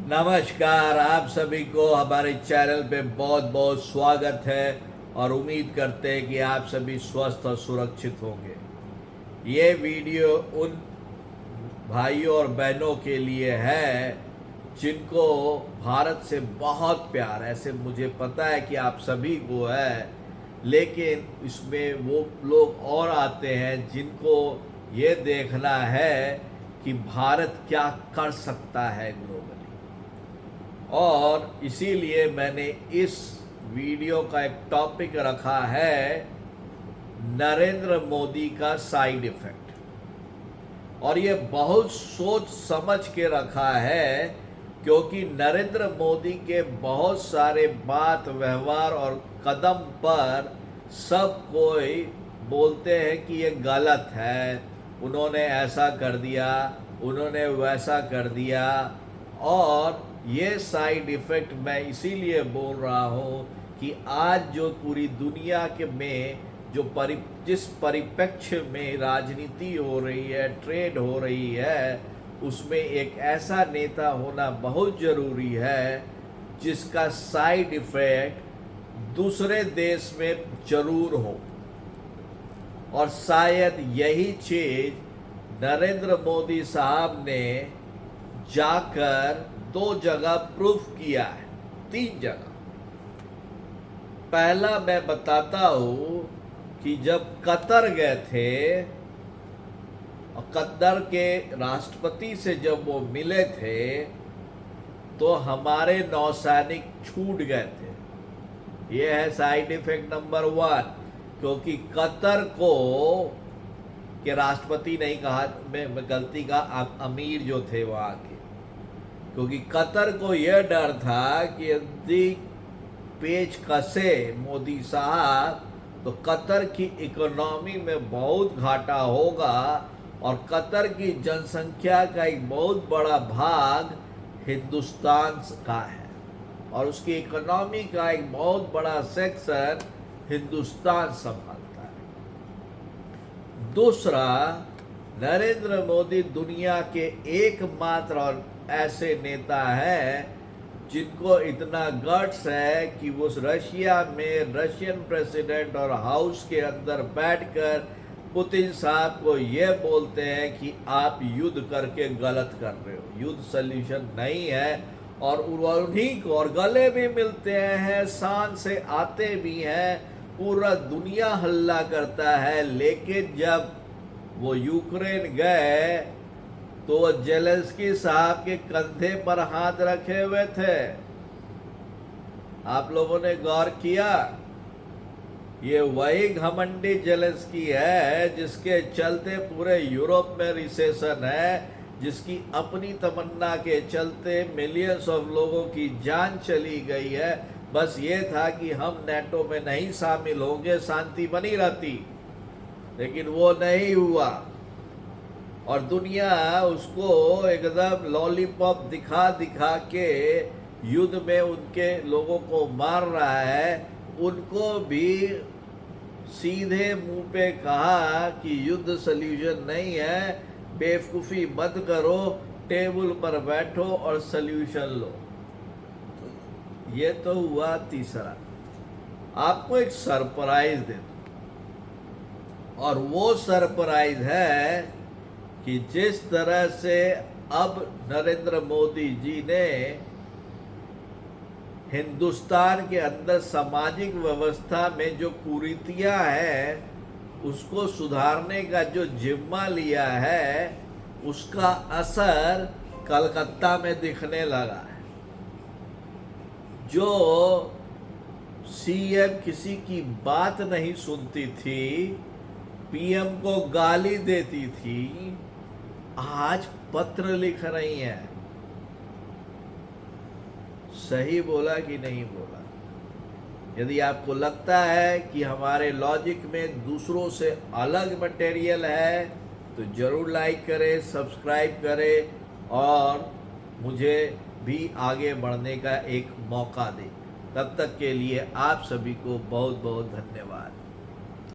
नमस्कार, आप सभी को हमारे चैनल पे बहुत बहुत स्वागत है और उम्मीद करते हैं कि आप सभी स्वस्थ और सुरक्षित होंगे। ये वीडियो उन भाइयों और बहनों के लिए है जिनको भारत से बहुत प्यार है। ऐसे मुझे पता है कि आप सभी को है, लेकिन इसमें वो लोग और आते हैं जिनको ये देखना है कि भारत क्या कर सकता है ग्लोबली। और इसीलिए मैंने इस वीडियो का एक टॉपिक रखा है नरेंद्र मोदी का साइड इफेक्ट। और ये बहुत सोच समझ के रखा है, क्योंकि नरेंद्र मोदी के बहुत सारे बात व्यवहार और कदम पर सब कोई बोलते हैं कि ये गलत है, उन्होंने ऐसा कर दिया, उन्होंने वैसा कर दिया। और ये साइड इफ़ेक्ट मैं इसीलिए बोल रहा हूँ कि आज जो पूरी दुनिया के में जो जिस परिप्रेक्ष्य में राजनीति हो रही है, ट्रेड हो रही है, उसमें एक ऐसा नेता होना बहुत ज़रूरी है जिसका साइड इफ़ेक्ट दूसरे देश में ज़रूर हो। और शायद यही चीज़ नरेंद्र मोदी साहब ने जाकर 2 जगह प्रूफ किया है, 3 जगह। पहला मैं बताता हूँ कि जब कतर गए थे और कतर के राष्ट्रपति से जब वो मिले थे तो हमारे नौसैनिक छूट गए थे। ये है साइड इफेक्ट नंबर 1। क्योंकि कतर को के राष्ट्रपति नहीं कहा, मैं गलती का, अमीर जो थे वहाँ के, क्योंकि कतर को यह डर था कि यदि पेच कसे मोदी साहब तो कतर की इकोनॉमी में बहुत घाटा होगा। और कतर की जनसंख्या का एक बहुत बड़ा भाग हिंदुस्तान का है और उसकी इकोनॉमी का एक बहुत बड़ा सेक्शन हिंदुस्तान संभालता है। दूसरा, नरेंद्र मोदी दुनिया के एकमात्र और ऐसे नेता हैं जिनको इतना गट्स है कि वो रशिया में रशियन प्रेसिडेंट और हाउस के अंदर बैठकर पुतिन साहब को ये बोलते हैं कि आप युद्ध करके गलत कर रहे हो, युद्ध सल्यूशन नहीं है। और उन्हीं को और गले भी मिलते हैं, शान से आते भी हैं, पूरा दुनिया हल्ला करता है। लेकिन जब वो यूक्रेन गए तो वो जेलेंस्की साहब के कंधे पर हाथ रखे हुए थे। आप लोगों ने गौर किया? ये वही घमंडी जेलेंस्की है जिसके चलते पूरे यूरोप में रिसेशन है, जिसकी अपनी तमन्ना के चलते मिलियंस ऑफ लोगों की जान चली गई है। बस ये था कि हम नेटो में नहीं शामिल होंगे, शांति बनी रहती, लेकिन वो नहीं हुआ। और दुनिया उसको एकदम लॉलीपॉप दिखा दिखा के युद्ध में उनके लोगों को मार रहा है। उनको भी सीधे मुंह पे कहा कि युद्ध सल्यूशन नहीं है, बेवकूफ़ी मत करो, टेबल पर बैठो और सल्यूशन लो। ये तो हुआ तीसरा। आपको एक सरप्राइज दे दूं, और वो सरप्राइज है कि जिस तरह से अब नरेंद्र मोदी जी ने हिंदुस्तान के अंदर सामाजिक व्यवस्था में जो कुरीतियां हैं उसको सुधारने का जो जिम्मा लिया है, उसका असर कलकत्ता में दिखने लगा है। जो सीएम किसी की बात नहीं सुनती थी, पीएम को गाली देती थी, आज पत्र लिख रही हैं। सही बोला कि नहीं बोला? यदि आपको लगता है कि हमारे लॉजिक में दूसरों से अलग मटेरियल है तो ज़रूर लाइक करें, सब्सक्राइब करें और मुझे भी आगे बढ़ने का एक मौका दें। तब तक के लिए आप सभी को बहुत बहुत धन्यवाद।